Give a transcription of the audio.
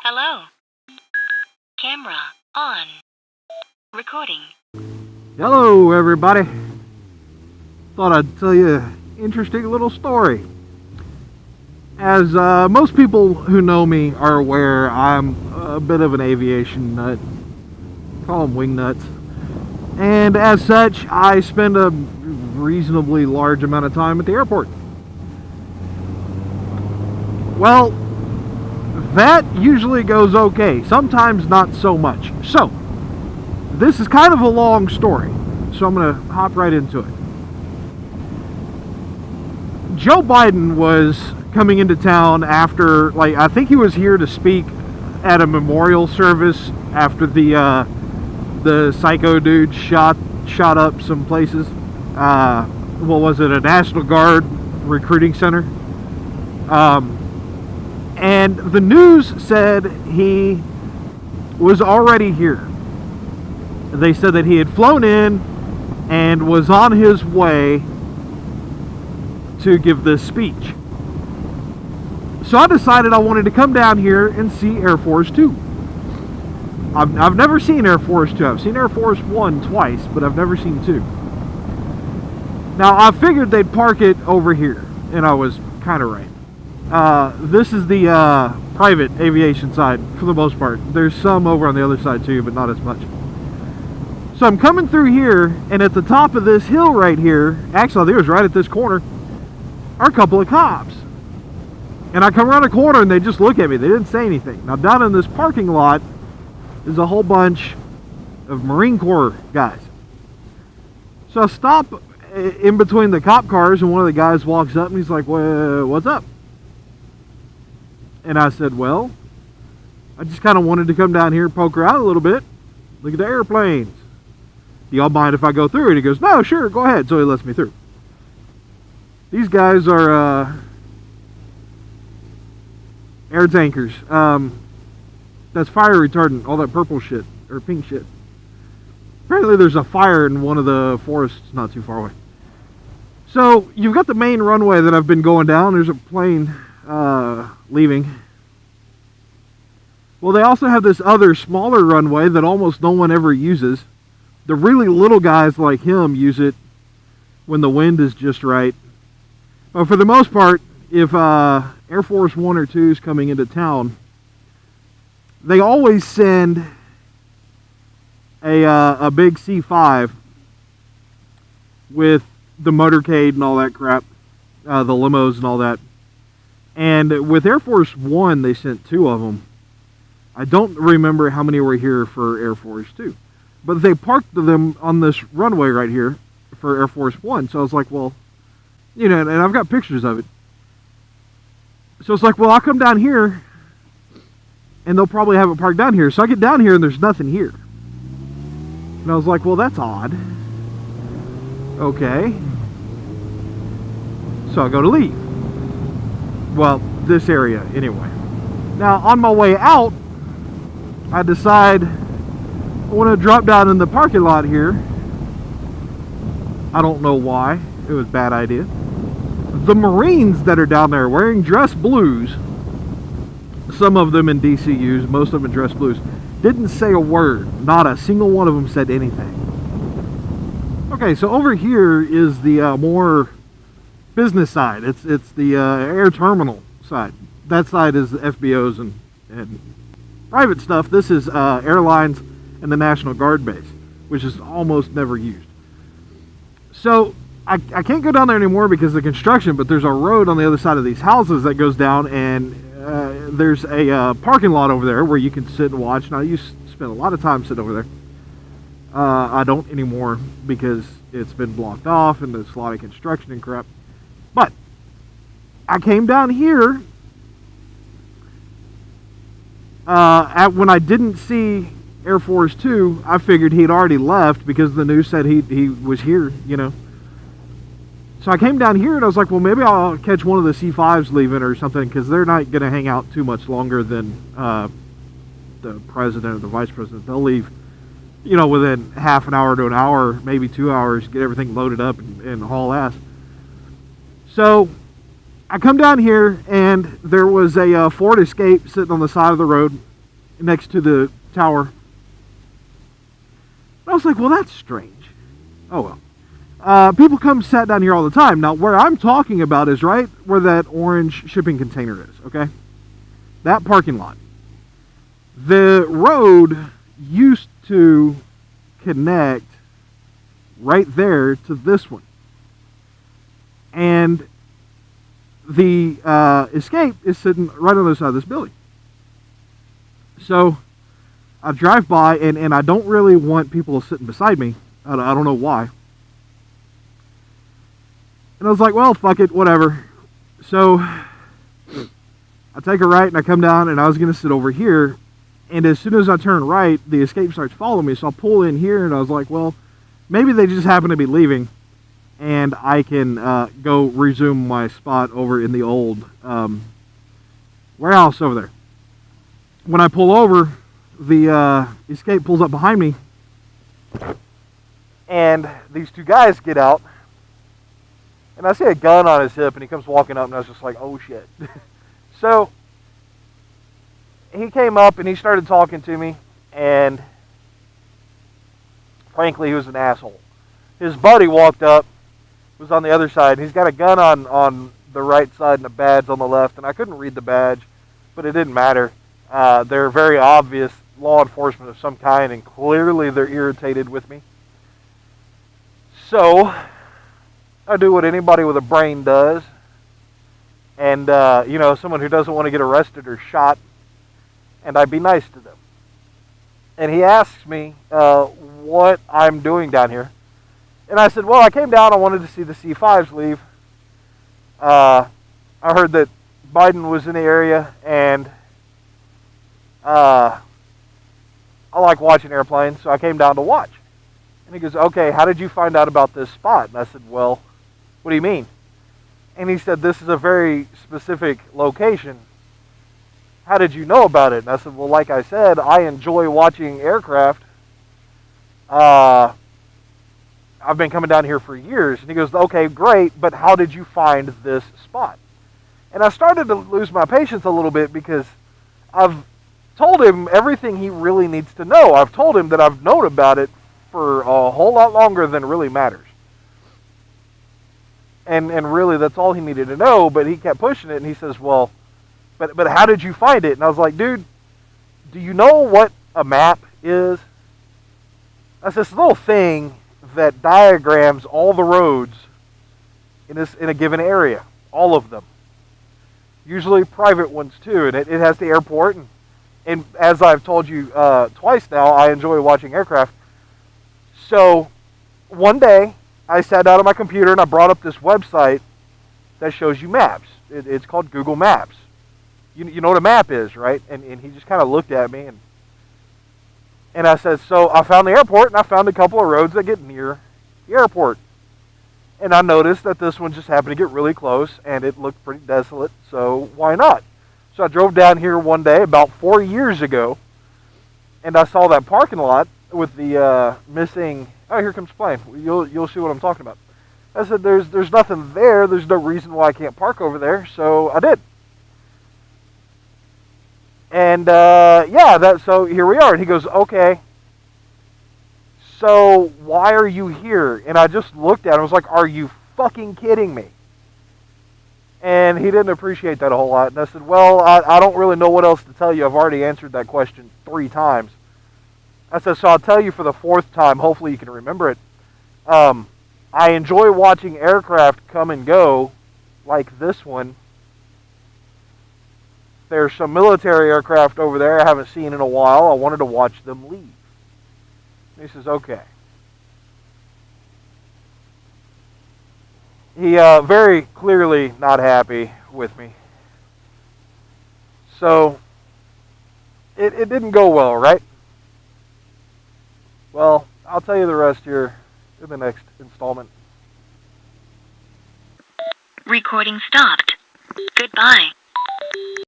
Hello. Camera on. Recording. Hello, everybody. Thought I'd tell you an interesting little story. As most people who know me are aware, I'm a bit of an aviation nut. Call them wing nuts. And as such, I spend a reasonably large amount of time at the airport. Well, that usually goes okay. Sometimes not so much. So, this is kind of a long story, so I'm going to hop right into it. Joe Biden was coming into town after, I think he was here to speak at a memorial service after the psycho dude shot up some places. What was it, a National Guard recruiting center? And the news said he was already here. They said that he had flown in and was on his way to give this speech. So I decided I wanted to come down here and see Air Force 2. I've never seen Air Force 2. I've seen Air Force 1 twice, but I've never seen 2. Now, I figured they'd park it over here, and I was kind of right. This is the private aviation side, for the most part. There's some over on the other side too, but not as much. So I'm coming through here, and at the top of this hill right here, actually I think it was right at this corner, are a couple of cops. And I come around a corner and they just look at me. They didn't say anything. Now down in this parking lot is a whole bunch of Marine Corps guys. So I stop in between the cop cars, and one of the guys walks up and he's like, well, what's up? And I said, well, I just kind of wanted to come down here and poke around a little bit. Look at the airplanes. Do y'all mind if I go through? And he goes, no, sure, go ahead. So he lets me through. These guys are air tankers. That's fire retardant, all that purple shit, or pink shit. Apparently there's a fire in one of the forests not too far away. So you've got the main runway that I've been going down. There's a plane leaving. Well, they also have this other smaller runway that almost no one ever uses. The really little guys like him use it when the wind is just right. But for the most part, if Air Force 1 or 2 is coming into town, they always send a big C5 with the motorcade and all that crap, the limos and all that. And with Air Force 1, they sent 2 of them. I don't remember how many were here for Air Force 2. But they parked them on this runway right here for Air Force 1. So I was like, well, you know, and I've got pictures of it. So it's like, well, I'll come down here and they'll probably have it parked down here. So I get down here and there's nothing here. And I was like, well, that's odd. Okay. So I go to leave. Well, this area anyway. Now on my way out, I decide I want to drop down in the parking lot here. I don't know why. It was a bad idea. The Marines that are down there wearing dress blues, some of them in DCUs, most of them in dress blues, didn't say a word. Not a single one of them said anything. Okay, so over here is the more business side. It's the air terminal side. That side is the FBOs and private stuff. This is airlines and the National Guard base, which is almost never used. So I can't go down there anymore because of the construction, but there's a road on the other side of these houses that goes down, and there's a parking lot over there where you can sit and watch. Now, I used to spend a lot of time sitting over there. I don't anymore because it's been blocked off and there's a lot of construction and crap. But I came down here when I didn't see Air Force 2. I figured he'd already left because the news said he was here, you know. So I came down here and I was like, well, maybe I'll catch one of the C5s leaving or something, because they're not going to hang out too much longer than the president or the vice president. They'll leave, you know, within half an hour to an hour, maybe 2 hours, get everything loaded up and haul ass. So I come down here and there was a Ford Escape sitting on the side of the road. next to the tower. I was like, well, that's strange. Oh, well. People come sat down here all the time. Now, where I'm talking about is right where that orange shipping container is, okay? That parking lot. The road used to connect right there to this one. And the escape is sitting right on the other side of this building. So I drive by, and I don't really want people sitting beside me. I don't know why. And I was like, well, fuck it, whatever. So I take a right, and I come down, and I was going to sit over here. And as soon as I turn right, the escape starts following me. So I pull in here, and I was like, well, maybe they just happen to be leaving, and I can go resume my spot over in the old warehouse over there. When I pull over, the escape pulls up behind me, and these two guys get out, and I see a gun on his hip, and he comes walking up, and I was just like, oh shit. So he came up, and he started talking to me, and frankly, he was an asshole. His buddy walked up, was on the other side, and he's got a gun on the right side and a badge on the left, and I couldn't read the badge, but it didn't matter. They're very obvious law enforcement of some kind, and clearly they're irritated with me. So I do what anybody with a brain does, and someone who doesn't want to get arrested or shot, and I be nice to them. And he asks me what I'm doing down here, and I said, well, I came down, I wanted to see the C5s leave. I heard that Biden was in the area, and I like watching airplanes, so I came down to watch. And he goes, okay, how did you find out about this spot? And I said, well, what do you mean? And he said, this is a very specific location. How did you know about it? And I said, well, like I said, I enjoy watching aircraft. I've been coming down here for years. And he goes, okay, great, but how did you find this spot? And I started to lose my patience a little bit because I've told him everything he really needs to know. I've told him that I've known about it for a whole lot longer than really matters. And really, that's all he needed to know, but he kept pushing it, and he says, well, but how did you find it? And I was like, dude, do you know what a map is? That's this little thing that diagrams all the roads in a given area, all of them. Usually private ones too, and it has the airport. And as I've told you twice now, I enjoy watching aircraft. So one day, I sat down on my computer and I brought up this website that shows you maps. It's called Google Maps. You know what a map is, right? And he just kind of looked at me, and I said, so I found the airport, and I found a couple of roads that get near the airport. And I noticed that this one just happened to get really close, and it looked pretty desolate, so why not? So I drove down here one day about 4 years ago, and I saw that parking lot with the missing... Oh, here comes the plane. You'll see what I'm talking about. I said, there's nothing there. There's no reason why I can't park over there, so I did. And so here we are. And he goes, okay, so why are you here? And I just looked at him. I was like, are you fucking kidding me? And he didn't appreciate that a whole lot. And I said, well, I don't really know what else to tell you. I've already answered that question 3 times. I said, so I'll tell you for the 4th time. Hopefully you can remember it. I enjoy watching aircraft come and go like this one. There's some military aircraft over there I haven't seen in a while. I wanted to watch them leave. And he says, okay. He very clearly not happy with me. So, it didn't go well, right? Well, I'll tell you the rest here in the next installment. Recording stopped. Goodbye.